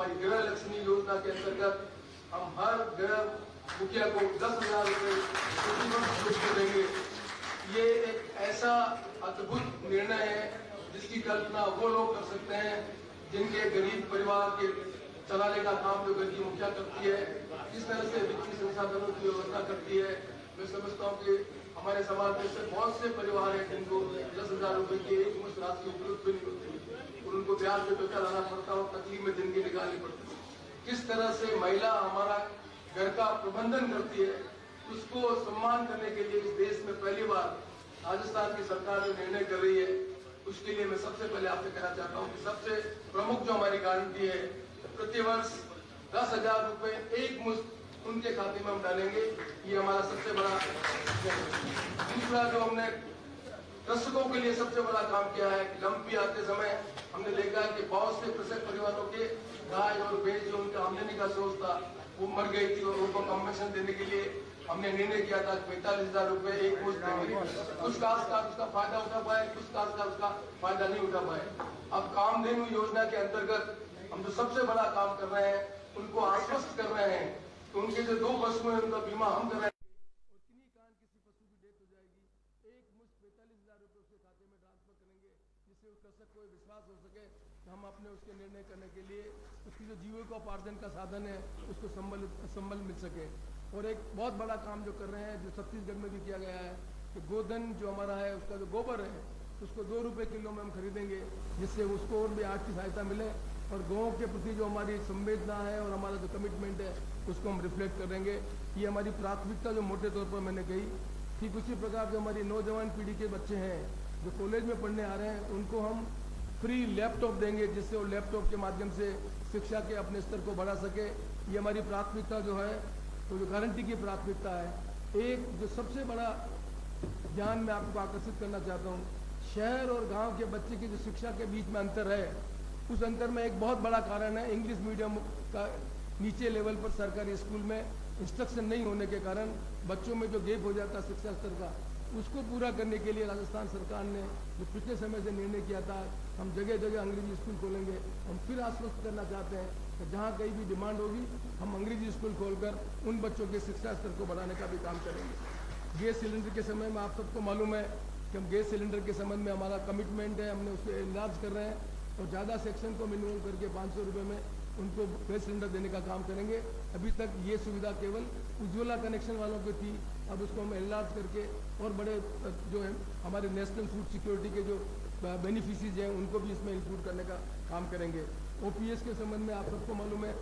हमारी गृह लक्ष्मी योजना के अंतर्गत हम हर गृह मुखिया को 10,000 रुपये प्रतिवर्ष देंगे। ये एक ऐसा अद्भुत निर्णय है जिसकी कल्पना वो लोग कर सकते हैं जिनके गरीब परिवार के चलाने का काम जो घर की मुखिया करती है, किस तरह से वित्तीय संसाधनों की व्यवस्था करती है। मैं समझता हूँ कि हमारे समाज में से बहुत से परिवार हैं जिनको 10,000 रुपये की एक मुश्त राशि की जरूरत भी नहीं होती और उनको ब्याज पे पैसा लाना पड़ता और तकलीफ में जिंदगी निकालनी पड़ती है। किस तरह से महिला हमारा घर का प्रबंधन करती है, उसको सम्मान करने के लिए इस देश में पहली बार राजस्थान की सरकार जो निर्णय कर रही है, उसके लिए मैं सबसे पहले आपसे कहना चाहता हूँ कि सबसे प्रमुख जो हमारी गारंटी है, प्रतिवर्ष 10,000 रुपये एक मुश्त उनके खाते में हम डालेंगे। ये हमारा सबसे बड़ा। दूसरा जो हमने कृषकों के लिए सबसे बड़ा काम किया है, लंपी आते समय हमने देखा कि बहुत से कृषक परिवारों के गाय और भैंस जो उनका आमदनी का सोर्स था वो मर गई थी और उनको कम्पेंसेशन देने के लिए हमने निर्णय किया था 45,000 रुपये एक मुश्त देंगे। कुछ काश्तकार उसका फायदा उठा पाए, कुछ काश्तकार उसका फायदा नहीं उठा पाए। अब कामधेनु योजना के अंतर्गत हम जो सबसे बड़ा काम कर रहे हैं, उनको आश्वस्त कर रहे हैं कि उनके जो 2 पशु हैं उनका बीमा हम कर रहे हैं और किन्हीं कारण किसी पशु की डेथ हो जाएगी, एक मुश्त 45,000 रुपये उसके खाते में ट्रांसफर करेंगे, जिससे उस कृषक को विश्वास हो सके कि हम अपने उसके निर्णय करने के लिए उसकी जो जीविकोपार्जन का साधन है उसको संबल मिल सके। और एक बहुत बड़ा काम जो कर रहे हैं, जो छत्तीसगढ़ में भी किया गया है कि गोधन जो हमारा है उसका जो गोबर है उसको 2 रुपये किलो में हम खरीदेंगे, जिससे उसको और भी आर्थिक सहायता मिले और गाँव के प्रति जो हमारी संवेदना है और हमारा जो कमिटमेंट है उसको हम रिफ्लेक्ट करेंगे। ये हमारी प्राथमिकता जो मोटे तौर पर मैंने कही। ठीक उसी प्रकार जो हमारी नौजवान पीढ़ी के बच्चे हैं जो कॉलेज में पढ़ने आ रहे हैं, उनको हम फ्री लैपटॉप देंगे, जिससे वो लैपटॉप के माध्यम से शिक्षा के अपने स्तर को बढ़ा सके। ये हमारी प्राथमिकता जो है, तो जो गारंटी की प्राथमिकता है। एक जो सबसे बड़ा ध्यान मैं आपको आकर्षित करना चाहता हूँ, शहर और गांव के बच्चे की जो शिक्षा के बीच में अंतर है, उस अंतर में एक बहुत बड़ा कारण है इंग्लिश मीडियम का नीचे लेवल पर सरकारी स्कूल में इंस्ट्रक्शन नहीं होने के कारण बच्चों में जो गैप हो जाता है शिक्षा स्तर का, उसको पूरा करने के लिए राजस्थान सरकार ने जो पिछले समय से निर्णय किया था, हम जगह जगह अंग्रेजी स्कूल खोलेंगे। हम फिर आश्वस्त करना चाहते हैं कि जहाँ कहीं भी डिमांड होगी हम अंग्रेजी स्कूल खोलकर उन बच्चों के शिक्षा स्तर को बढ़ाने का भी काम करेंगे। गैस सिलेंडर के समय में आप सबको मालूम है कि हम गैस सिलेंडर के संबंध में हमारा कमिटमेंट है, हमने उसको इलाज कर रहे हैं और ज़्यादा सेक्शन को मिनिमम करके 500 रुपये में उनको गैस सिलेंडर देने का काम करेंगे। अभी तक ये सुविधा केवल उज्ज्वला कनेक्शन वालों को थी, अब उसको हम एनलार्ज करके और बड़े जो है हमारे नेशनल फूड सिक्योरिटी के जो बेनिफिशरीज हैं उनको भी इसमें इंक्लूड करने का काम करेंगे। ओपीएस के संबंध में आप सबको मालूम है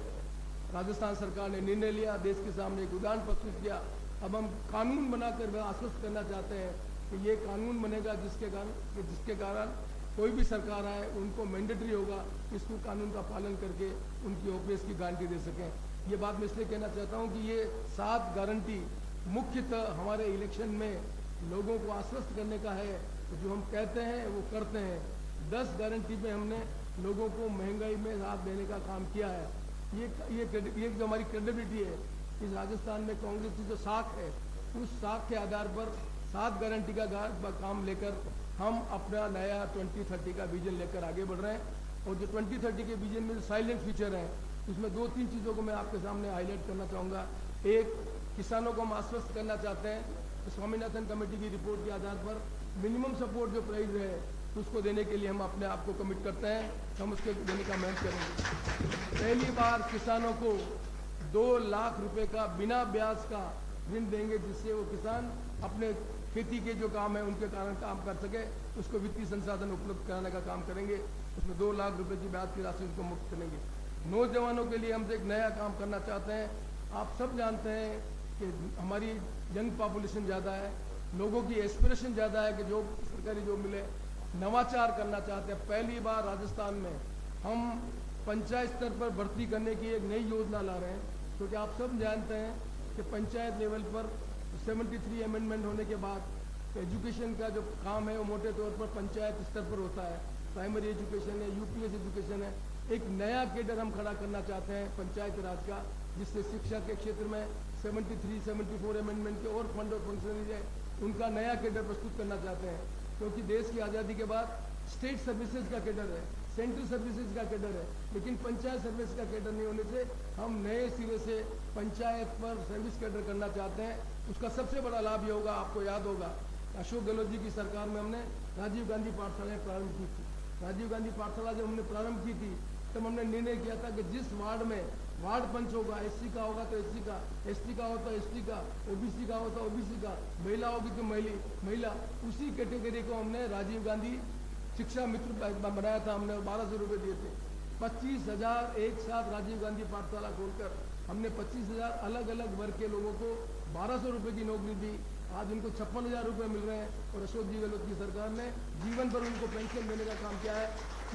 राजस्थान सरकार ने निर्णय लिया, देश के सामने एक उदाहरण प्रस्तुत किया। अब हम कानून बनाकर आश्वस्त करना चाहते हैं कि ये कानून बनेगा जिसके कारण कोई भी सरकार आए उनको मैंडेटरी होगा इसको कानून का पालन करके उनकी ओपीएस की गारंटी दे सकें। ये बात मैं इसलिए कहना चाहता हूँ कि ये 7 गारंटी मुख्यतः हमारे इलेक्शन में लोगों को आश्वस्त करने का है, तो जो हम कहते हैं वो करते हैं। 10 गारंटी में हमने लोगों को महंगाई में राहत देने का काम किया है। ये जो हमारी क्रेडिबिलिटी है, इस राजस्थान में कांग्रेस की जो साख है, उस साख के आधार पर 7 गारंटी का काम लेकर हम अपना नया 2030 का विजन लेकर आगे बढ़ रहे हैं। और जो 2030 के विजन में जो साइलेंट फीचर हैं, उसमें 2-3 चीज़ों को मैं आपके सामने हाईलाइट करना चाहूँगा। एक, किसानों को हम आश्वस्त करना चाहते हैं कि स्वामीनाथन कमेटी की रिपोर्ट के आधार पर मिनिमम सपोर्ट जो प्राइस है उसको देने के लिए हम अपने आप को कमिट करते हैं, हम उसके देने का मेहनत करेंगे। पहली बार किसानों को 2 लाख रुपए का बिना ब्याज का ऋण देंगे, जिससे वो किसान अपने खेती के जो काम है उनके कारण काम कर सके, उसको वित्तीय संसाधन उपलब्ध कराने का काम करेंगे। उसमें 2 लाख रुपए की ब्याज की राशि उनको मुक्त करेंगे। नौजवानों के लिए हम एक नया काम करना चाहते हैं। आप सब जानते हैं कि हमारी यंग पॉपुलेशन ज़्यादा है, लोगों की एस्पिरेशन ज़्यादा है कि जॉब, सरकारी जॉब मिले। नवाचार करना चाहते हैं। पहली बार राजस्थान में हम पंचायत स्तर पर भर्ती करने की एक नई योजना ला रहे हैं, क्योंकि आप सब जानते हैं कि पंचायत लेवल पर 73 अमेंडमेंट होने के बाद एजुकेशन का जो काम है वो मोटे तौर पर पंचायत स्तर पर होता है। प्राइमरी एजुकेशन है, यूपीएस एजुकेशन है। एक नया केडर हम खड़ा करना चाहते हैं पंचायत राज का, जिससे शिक्षा के क्षेत्र में 73-74 अमेंडमेंट के और फंड और फंक्शनरीज है, उनका नया केडर प्रस्तुत करना चाहते हैं। क्योंकि देश की आज़ादी के बाद स्टेट सर्विसेज का केडर है, सेंट्रल सर्विसेज का कैडर है, लेकिन पंचायत सर्विस का कैडर नहीं होने से हम नए सिरे से पंचायत पर सर्विस कैडर करना चाहते हैं। उसका सबसे बड़ा लाभ ये होगा, आपको याद होगा अशोक गहलोत जी की सरकार में हमने राजीव गांधी पाठशालाएं प्रारंभ की थी। राजीव गांधी पाठशाला जब हमने प्रारंभ की थी तब हमने निर्णय किया था कि जिस वार्ड में वार्ड पंच होगा, एससी का होगा तो एससी का, एसटी का होता एसटी का, ओबीसी का होता ओबीसी का, महिला होगी तो महिला, उसी कैटेगरी को हमने राजीव गांधी शिक्षा मित्र बनाया था। हमने 1200 रुपये दिए थे। 25,000 एक साथ राजीव गांधी पाठशाला खोलकर हमने 25,000 अलग अलग वर्ग के लोगों को 1200 रुपये की नौकरी दी। आज उनको 56,000 रुपये मिल रहे हैं और अशोक जी गहलोत की सरकार ने जीवन भर उनको पेंशन देने का काम किया है।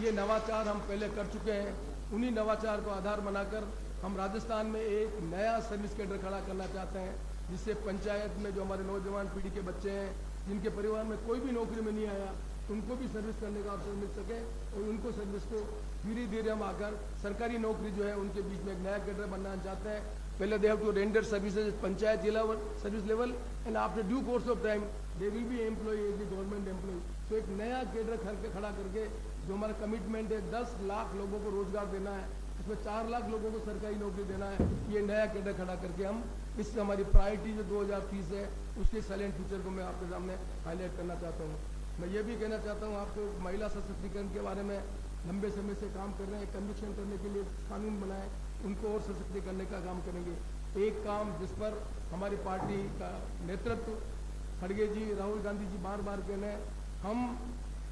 ये नवाचार हम पहले कर चुके हैं। उन्हीं नवाचार को आधार बनाकर हम राजस्थान में एक नया सर्विस कैडर खड़ा करना चाहते हैं, जिससे पंचायत में जो हमारे नौजवान पीढ़ी के बच्चे हैं, जिनके परिवार में कोई भी नौकरी में नहीं आया, उनको भी सर्विस करने का अवसर मिल सके और उनको सर्विस को धीरे धीरे हम आकर सरकारी नौकरी जो है उनके बीच में एक नया कैडर बनना चाहते हैं। पहले they have to render services panchayat level service level and after due course of time they will be employ as a government employ. तो एक नया कैडर खड़ा करके जो हमारा कमिटमेंट है 10 लाख लोगों को रोजगार देना है, इसमें 4 लाख लोगों को सरकारी नौकरी देना है। ये नया कैडर खड़ा करके हम इससे हमारी प्रायोरिटी जो 2030 है उसके साइलेंट फ्यूचर को मैं आपके सामने हाईलाइट करना चाहता हूँ। मैं ये भी कहना चाहता हूँ आपको, महिला सशक्तिकरण के बारे में लंबे समय से काम कर रहे हैं। कन्विक्शन करने के लिए कानून बनाए, उनको और सशक्त करने का काम करेंगे। एक काम जिस पर हमारी पार्टी का नेतृत्व खड़गे जी, राहुल गांधी जी बार बार कह रहे हैं, हम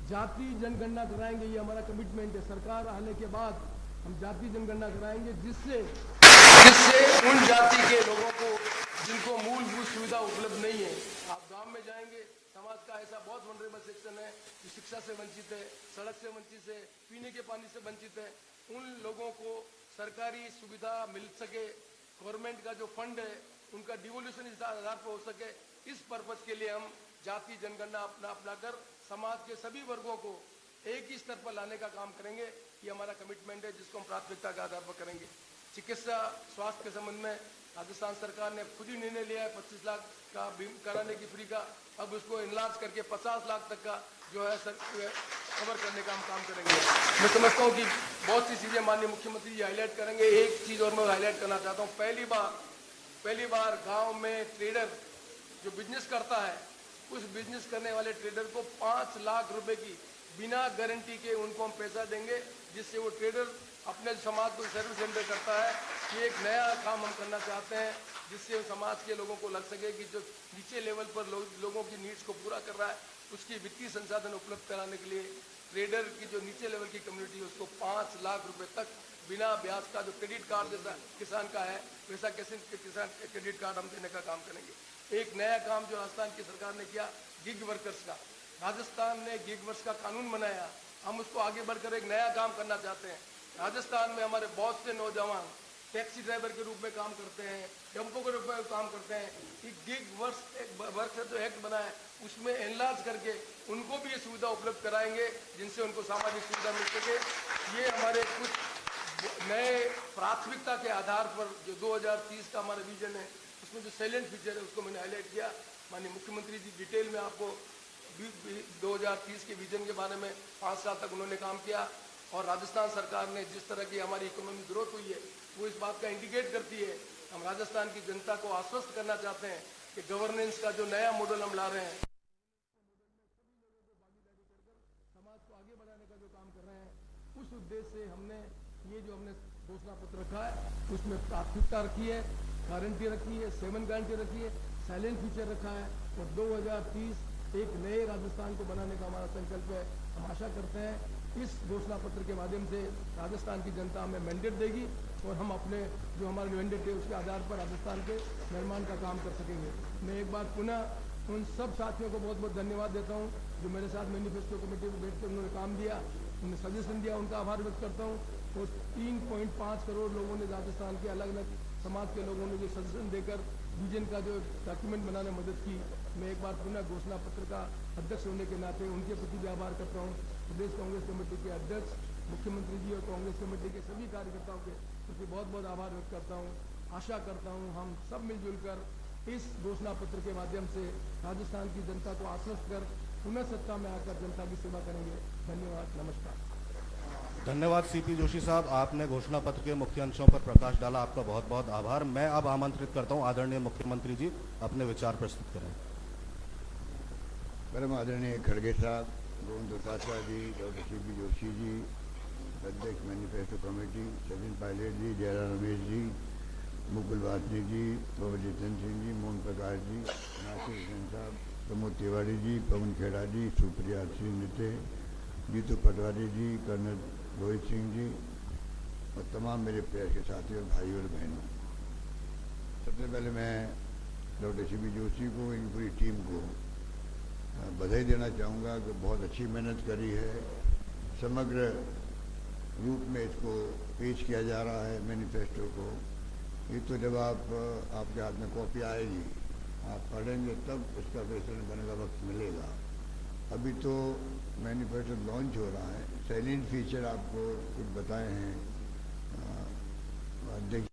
जाति जनगणना कराएंगे। ये हमारा कमिटमेंट है। सरकार आने के बाद हम जाति जनगणना कराएंगे, जिससे उन जाति के लोगों को जिनको मूलभूत सुविधा उपलब्ध नहीं है, आप गांव में जाएंगे, समाज का ऐसा बहुत वनरेबल सेक्शन है जो शिक्षा से वंचित है, सड़क से वंचित है, पीने के पानी से वंचित है। उन लोगों को सरकारी सुविधा मिल सके, गवर्नमेंट का जो फंड है उनका डिवोल्यूशन इस आधार पर हो सके, इस पर्पज के लिए हम जाति जनगणना अपनाकर समाज के सभी वर्गों को एक ही स्तर पर लाने का काम करेंगे। ये हमारा कमिटमेंट है, जिसको हम प्राथमिकता के आधार पर करेंगे। चिकित्सा स्वास्थ्य के संबंध में राजस्थान सरकार ने खुद ही निर्णय लिया है 25 लाख का कराने की फ्री का। अब उसको इनलार्ज करके 50 लाख तक का जो है कवर करने का हम काम करेंगे। मैं समझता हूँ कि बहुत सी चीज़ें माननीय मुख्यमंत्री जी हाईलाइट करेंगे। एक चीज़ और मैं हाईलाइट करना चाहता हूँ, पहली बार गाँव में ट्रेडर जो बिजनेस करता है, उस बिजनेस करने वाले ट्रेडर को 5 लाख रुपए की बिना गारंटी के उनको हम पैसा देंगे, जिससे वो ट्रेडर अपने समाज को सर्विस रेंडर करता है। ये एक नया काम हम करना चाहते हैं, जिससे समाज के लोगों को लग सके कि जो नीचे लेवल पर लोगों की नीड्स को पूरा कर रहा है, उसकी वित्तीय संसाधन उपलब्ध कराने के लिए ट्रेडर की जो नीचे लेवल की कम्युनिटी है उसको 5 लाख रुपए तक बिना ब्याज का, जो क्रेडिट कार्ड जैसा किसान का है वैसा किसान क्रेडिट कार्ड हम देने का काम करेंगे। एक नया काम जो राजस्थान की सरकार ने किया, गिग वर्कर्स का, राजस्थान ने गिग वर्कर्स का कानून बनाया। हम उसको आगे बढ़कर एक नया काम करना चाहते हैं। राजस्थान में हमारे बहुत से नौजवान टैक्सी ड्राइवर के रूप में काम करते हैं, टेम्पो के रूप में काम करते हैं। कि गिग वर्क जो एक्ट बना है उसमें एनलार्ज करके उनको भी ये सुविधा उपलब्ध कराएंगे, जिनसे उनको सामाजिक सुविधा मिल सके। ये हमारे कुछ नए प्राथमिकता के आधार पर जो 2030 का हमारा विजन है, उसमें जो साइलेंट फीचर है उसको मैंने हाईलाइट किया। माननीय मुख्यमंत्री जी डिटेल में आपको 2030 के विजन के बारे में 5 साल तक उन्होंने काम किया, और राजस्थान सरकार ने जिस तरह की हमारी इकोनॉमी ग्रोथ हुई है वो इस बात का इंडिकेट करती है। हम राजस्थान की जनता को आश्वस्त करना चाहते हैं कि गवर्नेंस का जो नया मॉडल हम ला रहे हैं, समाज को आगे बढ़ाने का जो काम कर रहे हैं, उस उद्देश्य से हमने ये जो हमने घोषणा पत्र रखा है उसमें प्राथमिकता रखी है, गारंटी रखी है, 7 गारंटी रखी है, साइलेंट फीचर रखा है, और 2030 एक नए राजस्थान को बनाने का हमारा संकल्प है। हम आशा करते हैं इस घोषणा पत्र के माध्यम से राजस्थान की जनता हमें मैंडेट देगी और हम अपने जो हमारा मैंडेट है उसके आधार पर राजस्थान के निर्माण का काम कर सकेंगे। मैं एक बार पुनः उन सब साथियों को बहुत बहुत धन्यवाद देता हूं जो मेरे साथ मैनिफेस्टो कमेटी में बैठकर उन्होंने काम दिया, उन्हें सजेशन दिया, उनका आभार व्यक्त करता हूँ। और 3.5 करोड़ लोगों ने राजस्थान के अलग अलग समाज के लोगों ने जो सजेशन देकर विजन का जो डॉक्यूमेंट बनाने में मदद की, मैं एक बार पुनः घोषणा पत्र का अध्यक्ष होने के नाते उनके प्रति भी आभार करता हूँ। प्रदेश कांग्रेस कमेटी के अध्यक्ष, मुख्यमंत्री जी और कांग्रेस कमेटी के सभी कार्यकर्ताओं के प्रति बहुत बहुत आभार व्यक्त करता हूँ। आशा करता हूँ हम सब मिलजुल कर इस घोषणा पत्र के माध्यम से राजस्थान की जनता को आश्वस्त कर पुनः सत्ता में आकर जनता की सेवा करेंगे। धन्यवाद, नमस्कार। धन्यवाद सीपी जोशी साहब, आपने घोषणा पत्र के मुख्य अंशों पर प्रकाश डाला, आपका बहुत बहुत आभार। मैं अब आमंत्रित करता हूं आदरणीय मुख्यमंत्री जी अपने विचार प्रस्तुत करें। परम आदरणीय खड़गे साहब, गोविंद डोटासरा जी, डॉक्टर सीपी जोशी जी, अध्यक्ष मैनिफेस्टो कमेटी, सचिन पायलट जी, जयराम रमेश जी, मुकुल वासनी जी, बाबा जितेंद्र सिंह जी, मोहन प्रकाश जी, नासिर हुसैन साहब, प्रमोद तिवारी जी, पवन खेड़ा जी, सुप्रिया सिंह नित्य, जीतू पटवारी जी, कर्नल रोहित सिंह जी और तमाम मेरे प्यार के साथी और भाई और बहनों, सबसे पहले मैं डॉक्टर सीपी जोशी को, इनकी पूरी टीम को बधाई देना चाहूँगा कि बहुत अच्छी मेहनत करी है। समग्र रूप में इसको पेश किया जा रहा है मैनिफेस्टो को। ये तो जब आपके हाथ में कॉपी आएगी, आप पढ़ेंगे तब उसका फैसला बनने का वक्त मिलेगा। अभी तो मैनिफेस्टो लॉन्च हो रहा है। सैलिएंट फीचर आपको कुछ बताए हैं अध्यक्ष।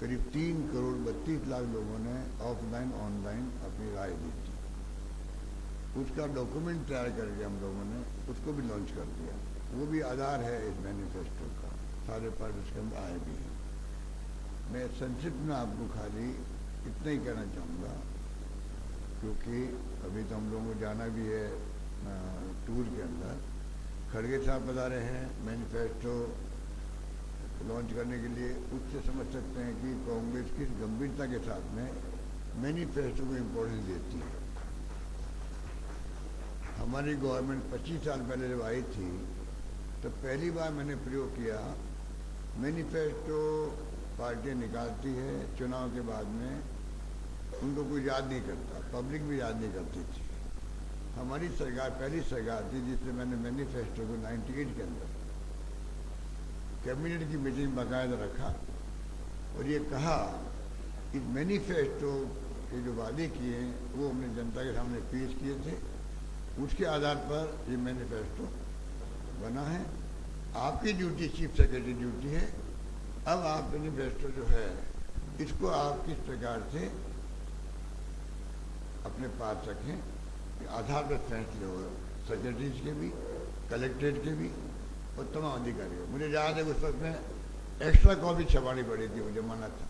करीब 3,32,00,000 लोगों ने ऑफलाइन ऑनलाइन अपनी राय दी थी। उसका डॉक्यूमेंट तैयार करके हम लोगों ने उसको भी लॉन्च कर दिया। वो भी आधार है इस मैनिफेस्टो का, सारे पार्ट उसके अंदर आए भी हैं। मैं संक्षिप्त में आपको खाली इतना ही कहना चाहूँगा, क्योंकि अभी तो हम लोगों को जाना भी है टूर के अंदर। खड़गे साहब बता रहे हैं मैनिफेस्टो लॉन्च करने के लिए, उससे समझ सकते हैं कि कांग्रेस किस गंभीरता के साथ में मैनिफेस्टो को इम्पोर्टेंस देती है। हमारी गवर्नमेंट 25 साल पहले जब आई थी तो पहली बार मैंने प्रयोग किया, मैनिफेस्टो पार्टियां निकालती है चुनाव के बाद में, उनको कोई याद नहीं करता, पब्लिक भी याद नहीं करती थी। हमारी सरकार पहली सरकार थी जिससे मैंने मैनिफेस्टो को 98 के अंदर कैबिनेट की मीटिंग बाकायदा रखा और ये कहा कि मैनिफेस्टो के जो वादे किए हैं वो हमने जनता के सामने पेश किए थे, उसके आधार पर ये मैनिफेस्टो बना है। आपकी ड्यूटी, चीफ सेक्रेटरी ड्यूटी है, अब आप मैनिफेस्टो जो है इसको आप किस प्रकार से अपने पास रखें, आधार पर फैसले हो सेक्रेटरीज के भी, कलेक्ट्रेट के भी और तमाम अधिकारियों। मुझे याद है उस वक्त में एक्स्ट्रा कॉपी छपानी पड़ी थी, मुझे मना था।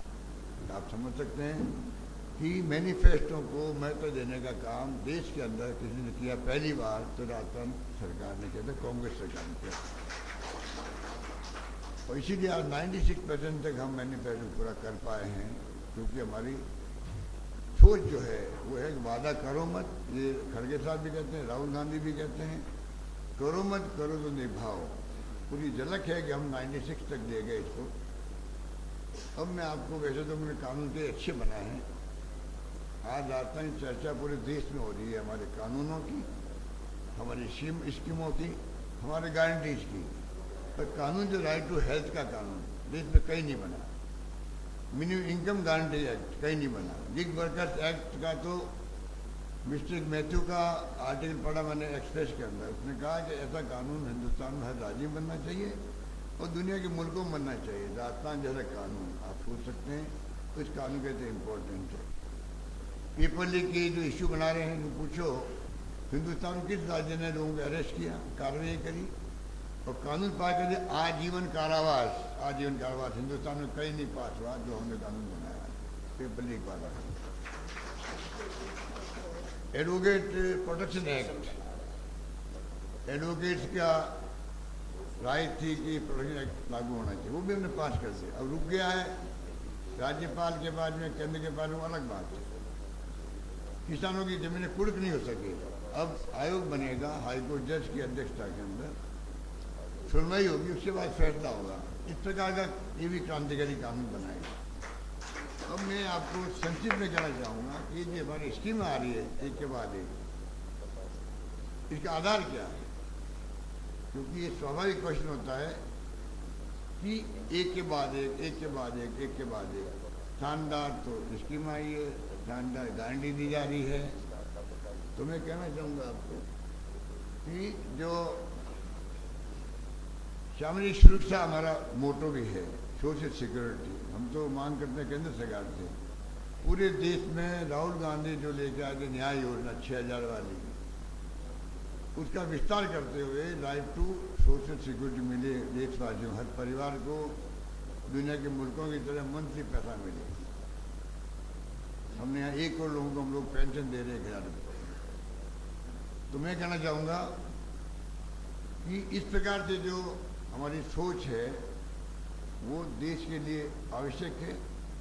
तो आप समझ सकते हैं कि मैनिफेस्टो को महत्व देने का काम देश के अंदर किसी ने किया पहली बार, तो राजस्थान सरकार ने किया था, कांग्रेस सरकार ने किया। और इसीलिए आज 96% तक हम मैनिफेस्टो पूरा कर पाए हैं, क्योंकि हमारी सोच जो है वो है वादा करो मत। ये खड़गे साहब भी कहते हैं, राहुल गांधी भी कहते हैं, करो मत, करो तो निभाओ। पूरी झलक है कि हम 96 तक दे गए इसको। अब मैं आपको, वैसे तो मैंने कानून के अच्छे बनाए हैं, आज राजस्थान की चर्चा पूरे देश में हो रही है हमारे कानूनों की, हमारी स्कीमों की, हमारे गारंटीज की। पर कानून जो राइट टू हेल्थ का कानून देश में कहीं नहीं बना, मिनिमम इनकम गारंटी एक्ट कहीं नहीं बना, गिग वर्कर्स एक्ट का तो मिस्टर मैथ्यू का आर्टिकल पढ़ा मैंने एक्सप्रेस के अंदर, उसने कहा कि ऐसा कानून हिंदुस्तान में हर राज्य में बनना चाहिए और दुनिया के मुल्कों में बनना चाहिए। राजस्थान जैसा कानून आप सोच सकते हैं, तो इस कानून कहते इम्पोर्टेंट है। पेपर लीक के जो इश्यू बना रहे हैं, पूछो हिंदुस्तान में किस राज्य ने लोगों को अरेस्ट किया, कार्रवाई करी और कानून पास कर दिया आजीवन कारावास। आजीवन कारावास हिंदुस्तान में कहीं नहीं पास हुआ जो हमने कानून बनाया पेपर लीक वाला। एडवोकेट प्रोटेक्शन एक्ट, एडवोकेट्स का राइट थी कि प्रोटेक्शन एक्ट लागू होना चाहिए, वो भी हमने पास कर दिया। अब रुक गया है राज्यपाल के बाद में, केंद्र के बाद में, अलग बात है। किसानों की जमीनें कुर्क नहीं हो सके, अब आयोग बनेगा हाईकोर्ट जज की अध्यक्षता के अंदर, सुनवाई होगी, उसके बाद फैसला होगा। इस प्रकार का ये भी क्रांतिकारी कानून बनाएगा। अब मैं आपको संक्षिप्त में कहना चाहूँगा कि ये हमारी स्कीम आ रही है एक के बाद एक, इसका आधार क्या है, क्योंकि ये स्वाभाविक क्वेश्चन होता है कि एक के बाद एक, एक के बाद एक, एक के बाद एक। शानदार तो स्कीम आई है, शानदार गारंटी दी जा रही है। तो मैं कहना चाहूँगा आपको कि जो सामाजिक सुरक्षा हमारा मोटो भी है, सोशल सिक्योरिटी, हम तो मांग करते हैं केंद्र सरकार से, पूरे देश में राहुल गांधी जो लेके आए थे न्याय योजना 6000 वाली, उसका विस्तार करते हुए राइट टू सोशल सिक्योरिटी मिले देशवासियों, हर परिवार को दुनिया के मुल्कों की तरह मंथली पैसा मिले। हमने यहाँ 1 करोड़ लोगों को हम लोग पेंशन दे रहे हैं 1000 रुपये। तो मैं कहना चाहूँगा कि इस प्रकार से जो हमारी सोच है वो देश के लिए आवश्यक है।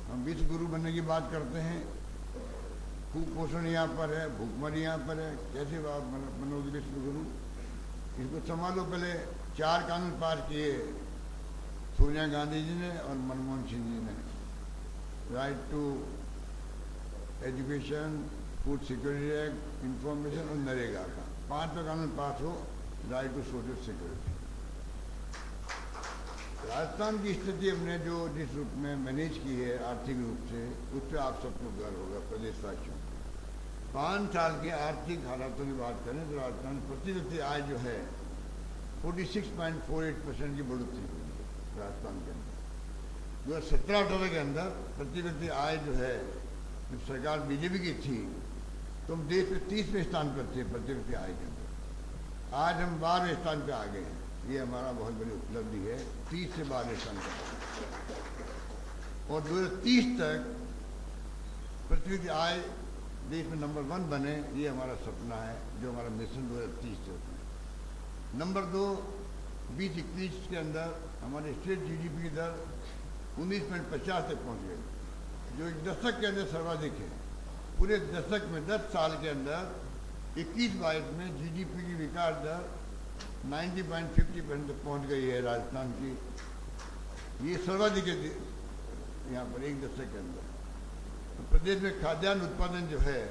हम विश्व गुरु बनने की बात करते हैं, कुपोषण यहाँ पर है, भूखमरी यहाँ पर है, कैसे बात बनोगे विश्व गुरु? इसको संभालो। पहले 4 कानून पास किए सोनिया गांधी जी ने और मनमोहन सिंह जी ने, right to education, food security act, information और नरेगा का 5वां कानून पास हो, right to social security. Rajasthan की स्थिति हमने जो जिस रूप में मैनेज की है आर्थिक रूप से, उस पर आप सबको गर्व होगा प्रदेशवासियों। 5 साल के आर्थिक हालातों की बात करें तो राजस्थान प्रति व्यक्ति आय जो है 46.48% की बढ़ोतरी हुई है राजस्थान के अंदर। 2017-18 के अंदर प्रति व्यक्ति आय जो है, जब सरकार बीजेपी की थी तो हम देश में 30वें स्थान पर थे प्रति व्यक्ति आय के अंदर। आज हम 12वें स्थान पर आ गए हैं। ये हमारा बहुत बड़ी उपलब्धि है, 30 से 12 स्थान पर। और 2030 तक पृथ्वी की आय देश में नंबर 1 बने, ये हमारा सपना है, जो हमारा मिशन 2030 से होता है। नंबर 2, 2021 के अंदर हमारे स्टेट जीडीपी की दर 19.50 तक पहुंच गई, जो एक दशक के अंदर सर्वाधिक है। पूरे दशक में 10 साल के अंदर 21-22 में जीडीपी की विकास दर 90.50% तक पहुँच गई है राजस्थान की। ये सर्वाधिक है यहाँ पर एक दशक के अंदर। तो प्रदेश में खाद्यान्न उत्पादन जो है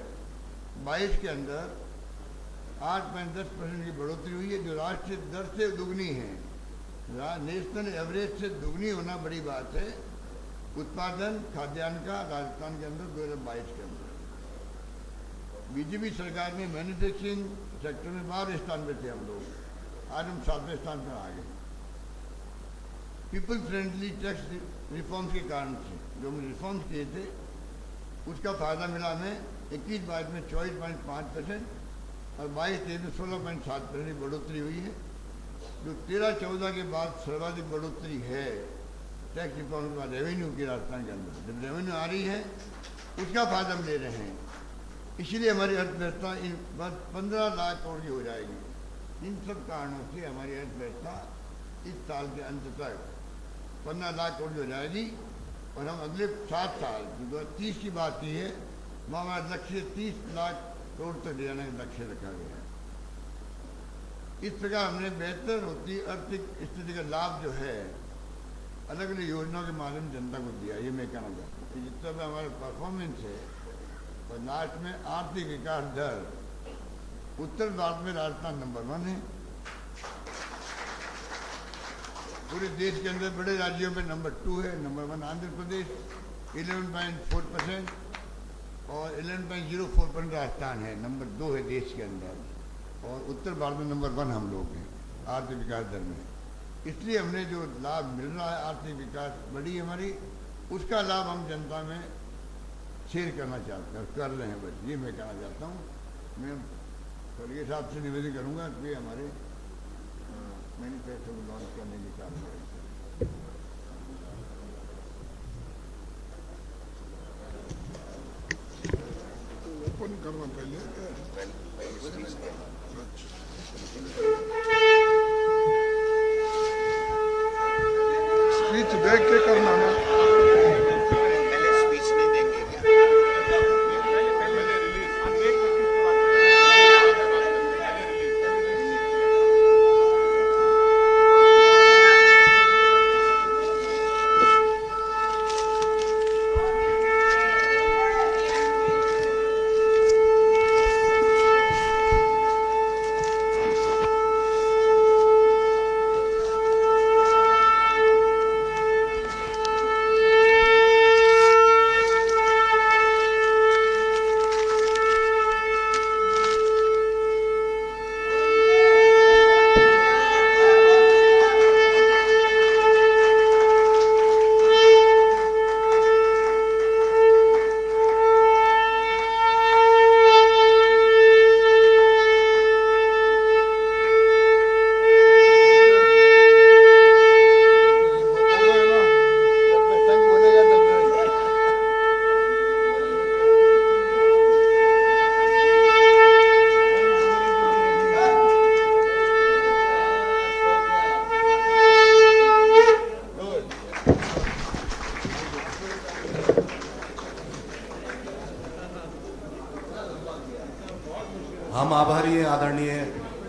22 के अंदर 8.10% की बढ़ोतरी हुई है, जो राष्ट्रीय दर से दुगनी है। नेशनल एवरेज से दुगनी होना बड़ी बात है उत्पादन खाद्यान्न का राजस्थान के अंदर 2022 के अंदर। बीजेपी सरकार में मैन्युफैक्चरिंग सेक्टर में 12वें स्थान पे थे हम लोग, आज हम 7वें स्थान पर आ गए। पीपल फ्रेंडली टैक्स रिफॉर्म्स के कारण से जो हमने रिफॉर्म्स किए थे उसका फायदा मिला हमें। 21-22 में 24.5% और 22-23 में 16.7% की बढ़ोतरी हुई है, जो 13-14 के बाद सर्वाधिक बढ़ोतरी है टैक्स रिफॉर्म के बाद रेवेन्यू की राजस्थान के अंदर। जब रेवेन्यू आ रही है उसका फायदा हम ले रहे हैं, इसलिए हमारी अर्थव्यवस्था इन बस 15 लाख करोड़ की हो जाएगी। इन सब कारणों से हमारी अर्थव्यवस्था इस साल के अंत तक 15 लाख करोड़ की हो जाएगी और हम अगले 7 साल 2030 की बात की है, वहाँ हमारा लक्ष्य 30 लाख करोड़ तक ले जाने का लक्ष्य रखा गया है। इस प्रकार हमने बेहतर होती आर्थिक स्थिति का लाभ जो है अलग अलग योजनाओं के माध्यम से जनता को दिया। ये मैं कहना चाहता हूँ कि जितना भी हमारा परफॉर्मेंस है और लास्ट में आर्थिक विकास दर उत्तर भारत में राजस्थान नंबर 1 है। पूरे देश के अंदर बड़े राज्यों में नंबर 2 है। नंबर 1 आंध्र प्रदेश 11.4% और 11.04% राजस्थान है। नंबर 2 है देश के अंदर और उत्तर भारत में नंबर 1 हम लोग हैं आर्थिक विकास दर में। इसलिए हमने जो लाभ मिल रहा है आर्थिक विकास बढ़ी हमारी, उसका लाभ हम जनता में शेयर करना चाहते हैं और कर रहे हैं। बस ये मैं कहना चाहता हूँ। मैं खड़गे साहब से निवेदन करूँगा कि हमारे मैनिफेस्टो को लॉन्च करने की काम करें। ओपन करना पहले स्पीच देख के करना ना। पहले स्पीच नहीं देंगे क्या? हम आभारी हैं आदरणीय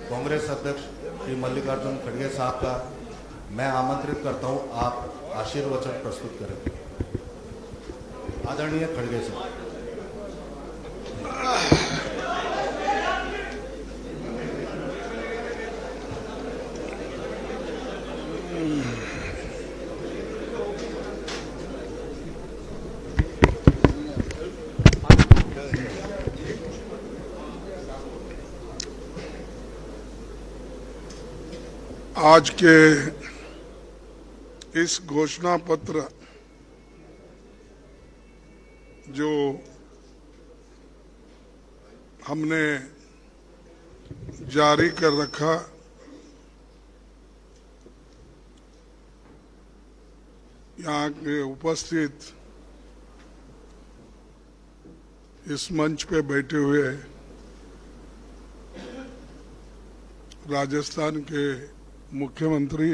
कांग्रेस अध्यक्ष श्री मल्लिकार्जुन खड़गे साहब का। मैं आमंत्रित करता हूं आप आशीर्वचन प्रस्तुत करें। आदरणीय खड़गे साहब। आज के इस घोषणा पत्र जो हमने जारी कर रखा, यहाँ के उपस्थित इस मंच पे बैठे हुए राजस्थान के मुख्यमंत्री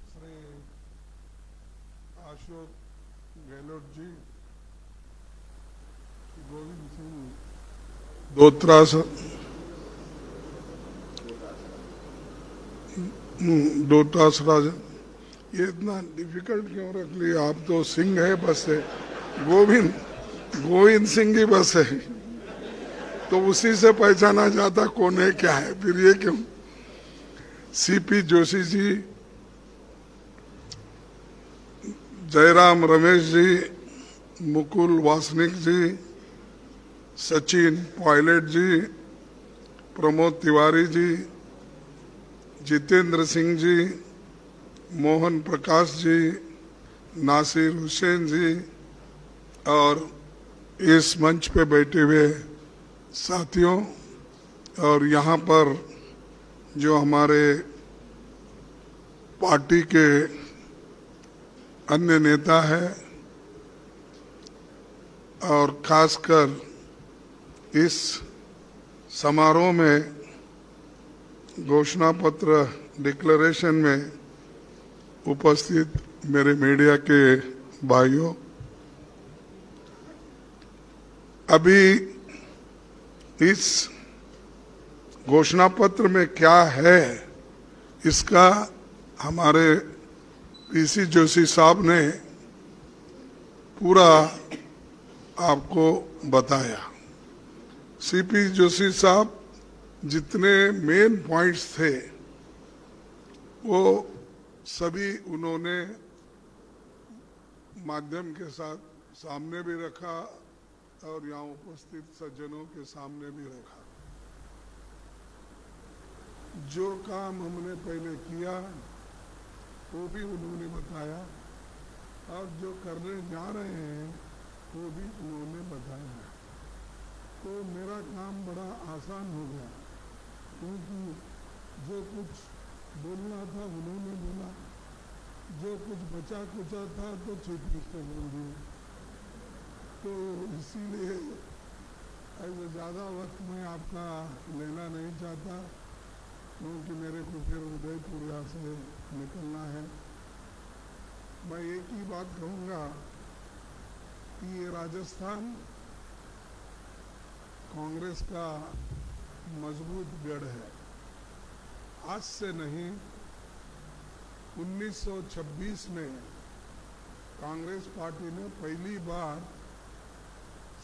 श्री अशोक गहलोत जी, गोविंद सिंह डोटासरा, ये इतना डिफिकल्ट क्यों रख लिया? आप तो सिंह है बस है, गोविंद सिंह ही बस है, तो उसी से पहचाना जाता कौन है क्या है, फिर ये क्यों? सीपी जोशी जी, जयराम रमेश जी, मुकुल वासनिक जी, सचिन पायलट जी, प्रमोद तिवारी जी, जितेंद्र सिंह जी, मोहन प्रकाश जी, नासिर हुसैन जी और इस मंच पे बैठे हुए साथियों, और यहाँ पर जो हमारे पार्टी के अन्य नेता हैं, और खासकर इस समारोह में घोषणा पत्र डिक्लेरेशन में उपस्थित मेरे मीडिया के भाइयों, अभी इस घोषणा पत्र में क्या है इसका हमारे पीसी जोशी साहब ने पूरा आपको बताया। सीपी जोशी साहब जितने मेन पॉइंट्स थे वो सभी उन्होंने माध्यम के साथ सामने भी रखा और यहाँ उपस्थित सज्जनों के सामने भी रखा। जो काम हमने पहले किया वो भी उन्होंने बताया और जो करने जा रहे हैं वो भी उन्होंने बताया। तो मेरा काम बड़ा आसान हो गया, क्योंकि जो कुछ बोलना था उन्होंने बोला, जो कुछ बचा कुचा था तो चीफ मिनिस्टर बोल दिए। तो इसीलिए ऐसे ज़्यादा वक्त मैं आपका लेना नहीं चाहता, क्योंकि मेरे को फिर उदयपुर यहाँ से निकलना है। मैं एक ही बात कहूँगा कि ये राजस्थान कांग्रेस का मजबूत गढ़ है। आज से नहीं, 1926 में कांग्रेस पार्टी ने पहली बार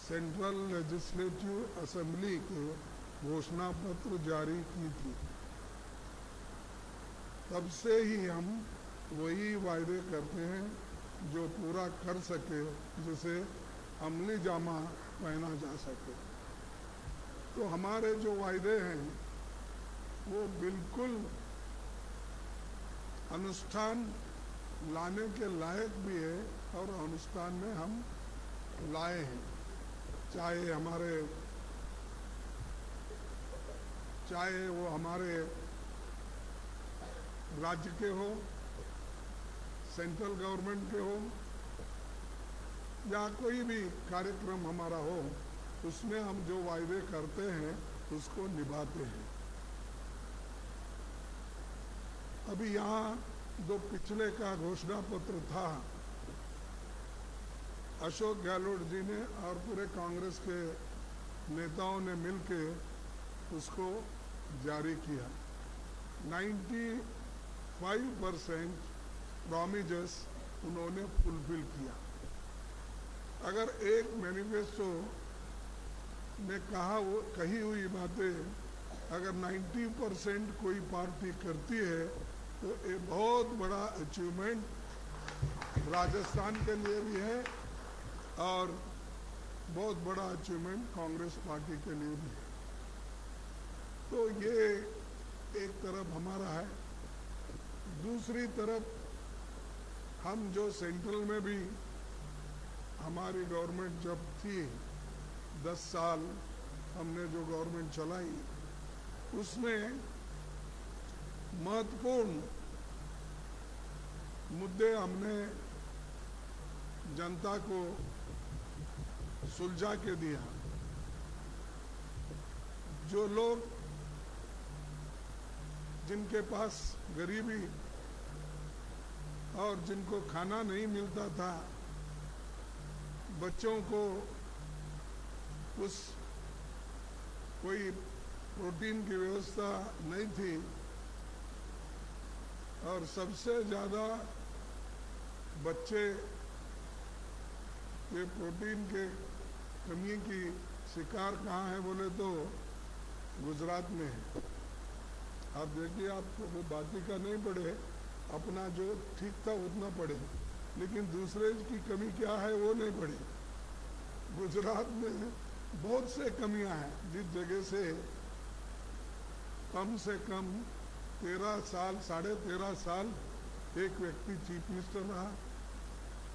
सेंट्रल लेजिस्लेटिव असेंबली के घोषणा पत्र जारी की थी। तब से ही हम वही वायदे करते हैं जो पूरा कर सके, जिसे अमली जामा पहना जा सके। तो हमारे जो वायदे हैं वो बिल्कुल अनुष्ठान लाने के लायक भी है और अनुष्ठान में हम लाए हैं। चाहे वो हमारे राज्य के हो, सेंट्रल गवर्नमेंट के हो, या कोई भी कार्यक्रम हमारा हो, उसमें हम जो वायदे करते हैं उसको निभाते हैं। अभी यहाँ जो पिछले का घोषणा पत्र था, अशोक गहलोत जी ने और पूरे कांग्रेस के नेताओं ने मिलके उसको जारी किया। 95% प्रॉमिसेस उन्होंने फुलफिल किया। अगर एक मैनिफेस्टो में कही हुई बातें अगर 90% कोई पार्टी करती है तो ये बहुत बड़ा अचीवमेंट राजस्थान के लिए भी है और बहुत बड़ा अचीवमेंट कांग्रेस पार्टी के लिए भी है। तो ये एक तरफ हमारा है। दूसरी तरफ हम जो सेंट्रल में भी हमारी गवर्नमेंट जब थी 10 साल हमने जो गवर्नमेंट चलाई उसमें महत्वपूर्ण मुद्दे हमने जनता को सुलझा के दिया। जो लोग जिनके पास गरीबी और जिनको खाना नहीं मिलता था, बच्चों को कोई प्रोटीन की व्यवस्था नहीं थी और सबसे ज़्यादा बच्चे ये प्रोटीन के कमी की शिकार कहाँ है बोले तो गुजरात में है। आप देखिए, आपको वो बाकी का नहीं पड़े, अपना जो ठीक था उतना पड़े, लेकिन दूसरे की कमी क्या है वो नहीं पड़े। गुजरात में बहुत से कमियां हैं। जिस जगह से कम 13 साल 13.5 साल एक व्यक्ति चीफ मिनिस्टर रहा,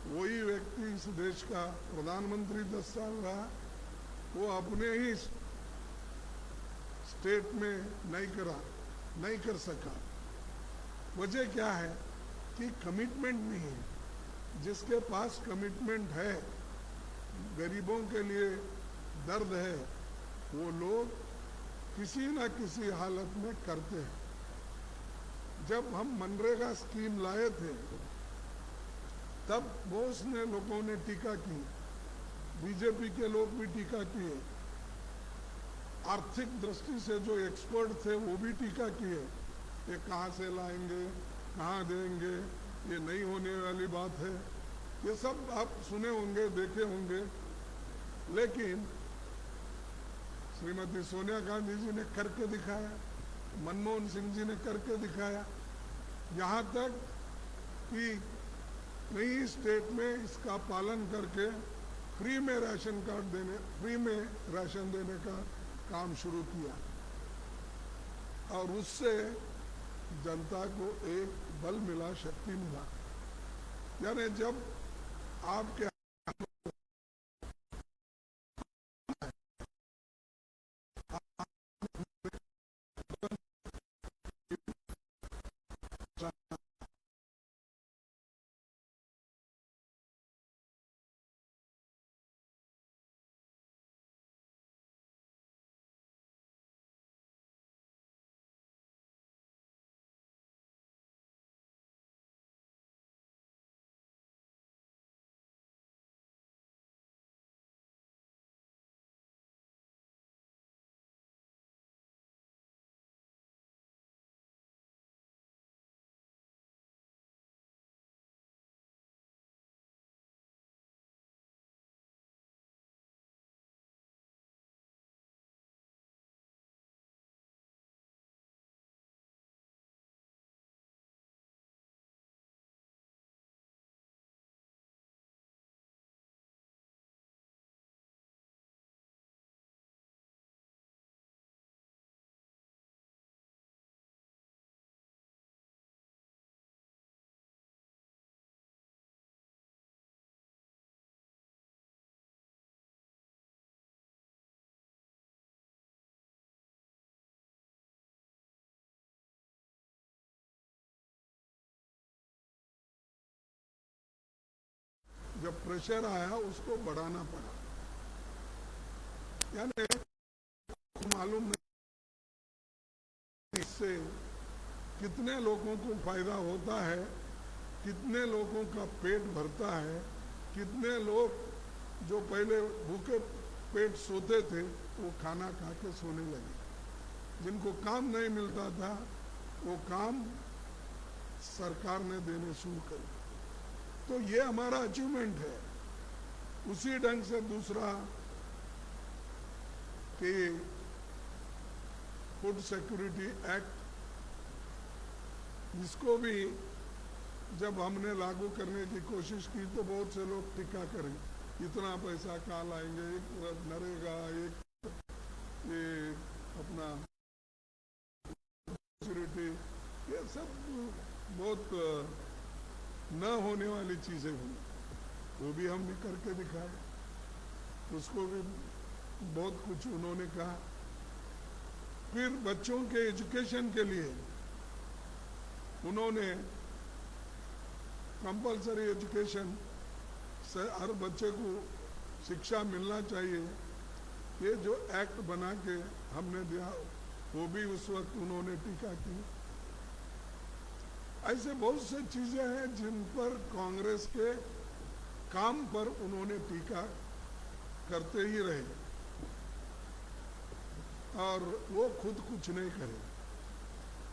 वही व्यक्ति इस देश का प्रधानमंत्री 10 साल रहा, वो अपने ही स्टेट में नहीं कर सका। वजह क्या है कि कमिटमेंट नहीं है। जिसके पास कमिटमेंट है, गरीबों के लिए दर्द है, वो लोग किसी न किसी हालत में करते हैं। जब हम मनरेगा स्कीम लाए थे तब बहुत से लोगों ने टीका की, बीजेपी के लोग भी टीका किए, आर्थिक दृष्टि से जो एक्सपर्ट थे वो भी टीका किए। ये कहाँ से लाएंगे, कहाँ देंगे, ये नहीं होने वाली बात है। ये सब आप सुने होंगे, देखे होंगे। लेकिन श्रीमती सोनिया गांधी जी ने करके दिखाया, मनमोहन सिंह जी ने करके दिखाया, यहाँ तक कि नई स्टेट में इसका पालन करके फ्री में राशन देने का काम शुरू किया और उससे जनता को एक बल मिला, शक्ति मिला। यानी जब आपके जब प्रेशर आया उसको बढ़ाना पड़ा। यानी मालूम नहीं इससे कितने लोगों को फायदा होता है, कितने लोगों का पेट भरता है, कितने लोग जो पहले भूखे पेट सोते थे वो खाना खा के सोने लगे, जिनको काम नहीं मिलता था वो काम सरकार ने देने शुरू कर दिए। तो ये हमारा अचीवमेंट है। उसी ढंग से दूसरा कि फूड सिक्योरिटी एक्ट, जिसको भी जब हमने लागू करने की कोशिश की तो बहुत से लोग टीका करें, इतना पैसा कहाँ लाएंगे, एक नरेगा, एक ये अपना सिक्योरिटी, ये सब बहुत न होने वाली चीजें हुई। वो भी हमने करके दिखाया, उसको भी बहुत कुछ उन्होंने कहा। फिर बच्चों के एजुकेशन के लिए उन्होंने कंपलसरी एजुकेशन से हर बच्चे को शिक्षा मिलना चाहिए, ये जो एक्ट बना के हमने दिया वो भी उस वक्त उन्होंने टीका की। ऐसे बहुत से चीजें हैं जिन पर कांग्रेस के काम पर उन्होंने टीका करते ही रहे और वो खुद कुछ नहीं करे।